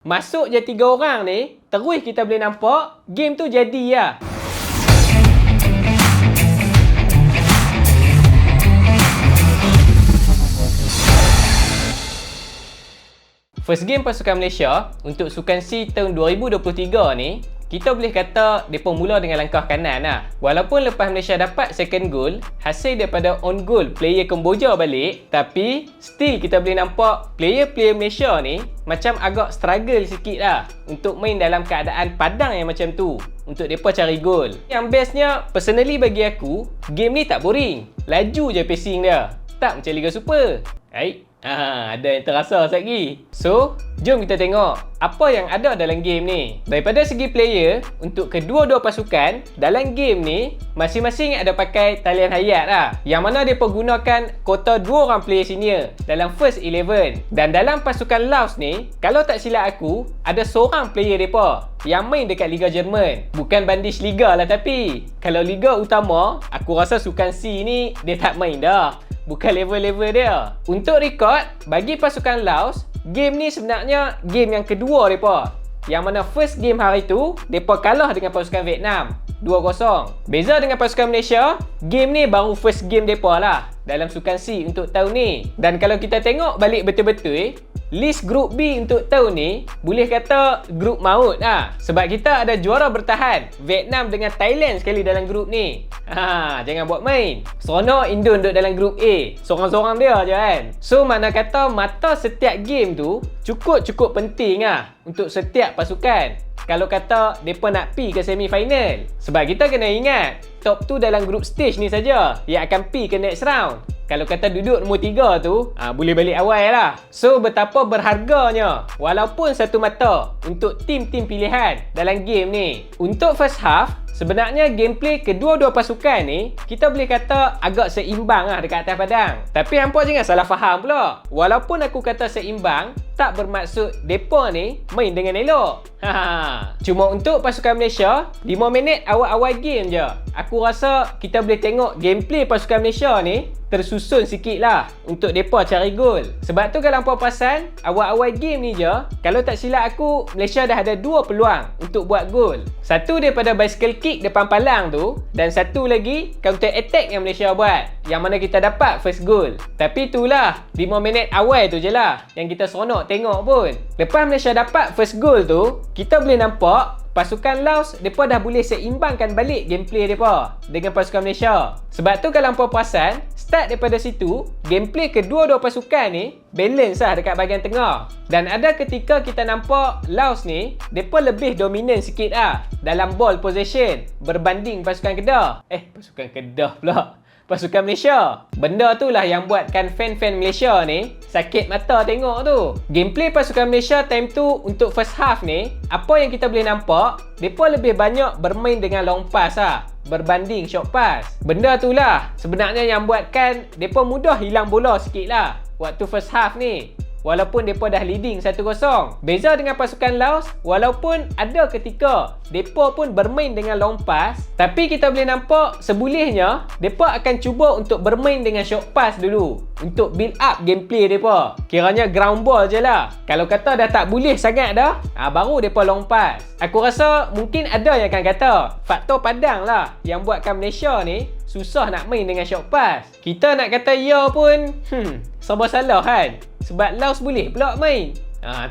Masuk je 3 orang ni, terus kita boleh nampak game tu jadi lah. First game pasukan Malaysia untuk Sukan C tahun 2023 ni, kita boleh kata mereka mula dengan langkah kanan lah. Walaupun lepas Malaysia dapat second goal hasil daripada on goal player Kemboja balik, tapi still kita boleh nampak player-player Malaysia ni macam agak struggle sikit lah untuk main dalam keadaan padang yang macam tu untuk mereka cari gol. Yang bestnya, personally bagi aku, game ni tak boring. Laju je pacing dia, tak macam Liga Super. Ada yang terasa sekejap lagi. So, jom kita tengok apa yang ada dalam game ni. Daripada segi player, untuk kedua-dua pasukan dalam game ni, masing-masing ada pakai talian hayat lah, yang mana mereka gunakan kota 2 orang player senior dalam first 11. Dan dalam pasukan Laos ni, kalau tak silap aku, ada seorang player mereka yang main dekat Liga Jerman. Bukan Bundesliga lah, tapi kalau Liga Utama, aku rasa Sukan C ni dia tak main dah. Bukan level-level dia. Untuk rekod, bagi pasukan Laos, game ni sebenarnya game yang kedua mereka. Yang mana first game hari tu, mereka kalah dengan pasukan Vietnam 2-0. Beza dengan pasukan Malaysia, game ni baru first game mereka lah dalam Sukan C untuk tahun ni. Dan kalau kita tengok balik betul-betul, list grup B untuk tahun ni boleh kata grup maut lah. Sebab kita ada juara bertahan Vietnam dengan Thailand sekali dalam grup ni. Jangan buat main. Seronok Indo duduk dalam grup A, sorang-sorang dia je kan. So mana kata mata setiap game tu cukup penting lah untuk setiap pasukan kalau kata mereka nak pi ke semi final. Sebab kita kena ingat, top 2 dalam group stage ni saja yang akan pi ke next round. Kalau kata duduk nombor 3 tu, boleh balik awal lah. So, betapa berharganya walaupun satu mata untuk tim-tim pilihan dalam game ni. Untuk first half, sebenarnya gameplay kedua-dua pasukan ni kita boleh kata agak seimbang lah dekat atas padang. Tapi hampa jangan salah faham pula. Walaupun aku kata seimbang, tak bermaksud depa ni main dengan elok. Cuma untuk pasukan Malaysia, 5 minit awal-awal game je, aku rasa kita boleh tengok gameplay pasukan Malaysia ni tersusun sikit lah untuk mereka cari gol. Sebab tu kalau hampa perasan, awal-awal game ni je, kalau tak silap aku, Malaysia dah ada 2 peluang untuk buat gol. Satu daripada bicycle kick depan palang tu, dan satu lagi counter attack yang Malaysia buat, yang mana kita dapat first goal. Tapi itulah 5 minit awal tu je lah yang kita seronok tengok pun. Lepas Malaysia dapat first goal tu, kita boleh nampak pasukan Laos mereka dah boleh seimbangkan balik gameplay mereka dengan pasukan Malaysia. Sebab tu kalau hampa perasan, start daripada situ, gameplay kedua-dua pasukan ni balance lah dekat bahagian tengah. Dan ada ketika kita nampak Laos ni mereka lebih dominan sikit lah dalam ball possession berbanding pasukan Kedah. Pasukan Kedah pula, pasukan Malaysia. Benda tu lah yang buatkan fan-fan Malaysia ni sakit mata tengok tu. Gameplay pasukan Malaysia time tu untuk first half ni, apa yang kita boleh nampak, mereka lebih banyak bermain dengan long pass lah berbanding short pass. Benda tu lah sebenarnya yang buatkan mereka mudah hilang bola sikit lah waktu first half ni. Walaupun mereka dah leading 1-0. Beza dengan pasukan Laos, walaupun ada ketika mereka pun bermain dengan long pass, tapi kita boleh nampak sebulihnya mereka akan cuba untuk bermain dengan short pass dulu untuk build up gameplay mereka. Kiranya ground ball je lah. Kalau kata dah tak boleh sangat dah, baru mereka long pass. Aku rasa mungkin ada yang akan kata faktor padang lah yang buatkan Malaysia ni susah nak main dengan short pass. Kita nak kata ya pun, serba salah kan. Sebab Laos boleh pula main.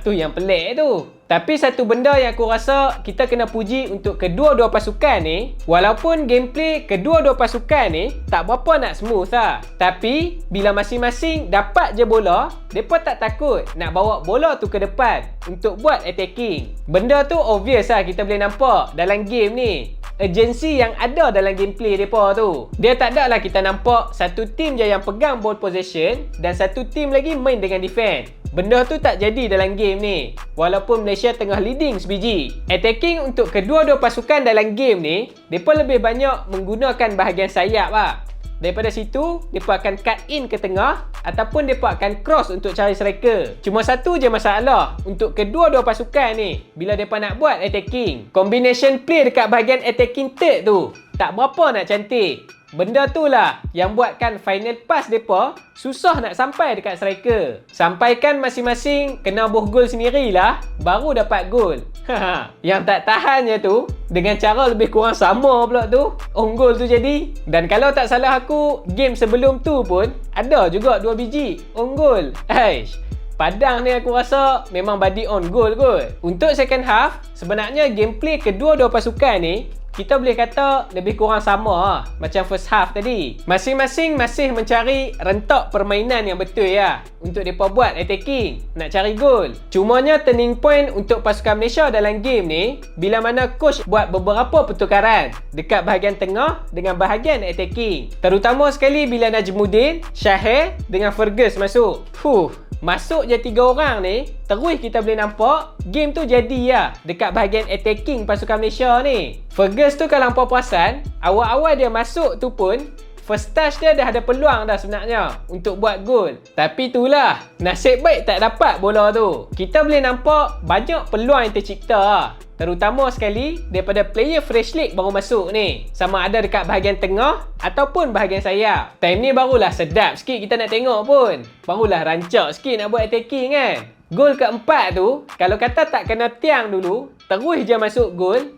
Tu yang pelik tu. Tapi satu benda yang aku rasa kita kena puji untuk kedua-dua pasukan ni, walaupun gameplay kedua-dua pasukan ni tak berapa nak smooth lah, tapi bila masing-masing dapat je bola, mereka tak takut nak bawa bola tu ke depan untuk buat attacking. Benda tu obvious lah kita boleh nampak dalam game ni. Urgency yang ada dalam gameplay mereka tu. Dia tak ada lah kita nampak satu tim je yang pegang ball possession dan satu tim lagi main dengan defense. Benda tu tak jadi dalam game ni. Walaupun Malaysia tengah leading sebiji. Attacking untuk kedua-dua pasukan dalam game ni, mereka lebih banyak menggunakan bahagian sayap lah. Daripada situ, mereka akan cut in ke tengah ataupun mereka akan cross untuk cari striker. Cuma satu je masalah untuk kedua-dua pasukan ni bila mereka nak buat attacking. Combination play dekat bahagian attacking third tu tak berapa nak cantik. Benda tu lah yang buatkan final pass depa susah nak sampai dekat striker. Sampaikan masing-masing kena buh gol sendirilah baru dapat gol. Yang tak tahannya tu dengan cara lebih kurang sama pula tu on goal tu jadi. Dan kalau tak salah aku, game sebelum tu pun ada juga 2 biji on goal. Aish, Padang ni aku rasa memang body on goal kot. Untuk second half, sebenarnya gameplay kedua-dua pasukan ni kita boleh kata lebih kurang sama lah, macam first half tadi. Masing-masing masih mencari rentak permainan yang betul ya untuk mereka buat attacking, nak cari gol. Cumanya turning point untuk pasukan Malaysia dalam game ni bila mana coach buat beberapa pertukaran dekat bahagian tengah dengan bahagian attacking. Terutama sekali bila Najmuddin, Shahir dengan Fergus masuk. Masuk je 3 orang ni, terus kita boleh nampak game tu jadi lah dekat bahagian attacking pasukan Malaysia ni. Fergus tu kalau hampa perasan, awal-awal dia masuk tu pun first touch dia dah ada peluang dah sebenarnya untuk buat gol. Tapi itulah, nasib baik tak dapat bola tu. Kita boleh nampak banyak peluang yang tercipta lah. Terutama sekali daripada player Fresh League baru masuk ni. Sama ada dekat bahagian tengah ataupun bahagian sayap. Time ni barulah sedap sikit kita nak tengok pun. Barulah rancak sikit nak buat attacking kan. Gol keempat tu, kalau kata tak kena tiang dulu, terus je masuk gol.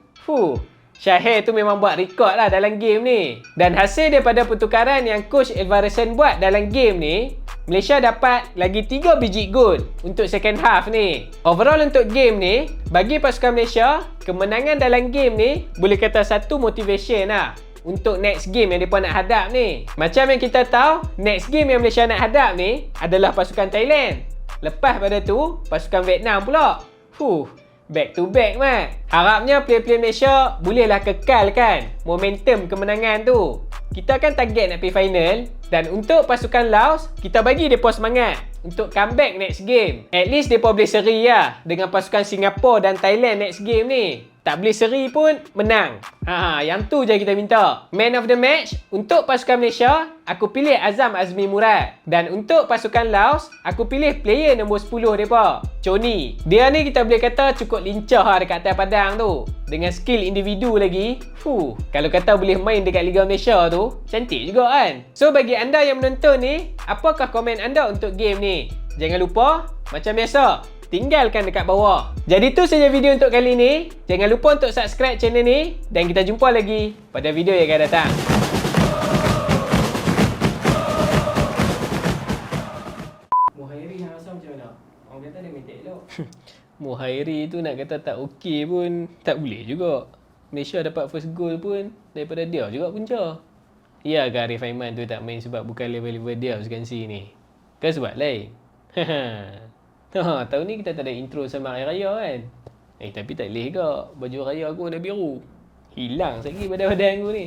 Shahir tu memang buat rekod lah dalam game ni. Dan hasil daripada pertukaran yang Coach Elvaresen buat dalam game ni, Malaysia dapat lagi 3 biji gol untuk second half ni. Overall untuk game ni, bagi pasukan Malaysia, kemenangan dalam game ni boleh kata satu motivation lah untuk next game yang mereka nak hadap ni. Macam yang kita tahu, next game yang Malaysia nak hadap ni adalah pasukan Thailand. Lepas pada tu, pasukan Vietnam pula. Back to back mat. Harapnya player-player Malaysia bolehlah kekalkan momentum kemenangan tu. Kita kan target nak pergi final. Dan untuk pasukan Laos, kita bagi mereka semangat untuk comeback next game. At least mereka boleh seri lah dengan pasukan Singapura dan Thailand next game ni. Tak boleh seri pun menang. Yang tu je kita minta. Man of the match untuk pasukan Malaysia, aku pilih Azam Azmi Murad. Dan untuk pasukan Laos, aku pilih player nombor 10 mereka, Choni. Dia ni kita boleh kata cukup lincah lah dekat atas padang tu. Dengan skill individu lagi. Kalau kata boleh main dekat Liga Malaysia tu, cantik juga kan. So bagi anda yang menonton ni, apakah komen anda untuk game ni? Jangan lupa, macam biasa, tinggalkan dekat bawah. Jadi tu saja video untuk kali ni. Jangan lupa untuk subscribe channel ni. Dan kita jumpa lagi pada video yang akan datang. Muhairi yang rasa macam mana? Orang kata dia minta elok. Muhairi tu nak kata tak okey pun tak boleh juga. Malaysia dapat first goal pun daripada dia juga punca. Ya ke Arif Aiman tu tak main sebab bukan level-level dia sekansi ni? Kan sebab lain? Tahun ni kita tak ada intro sama Hari Raya kan? Tapi tak boleh ke? Baju raya aku warna biru. Hilang sekali pada badan aku ni.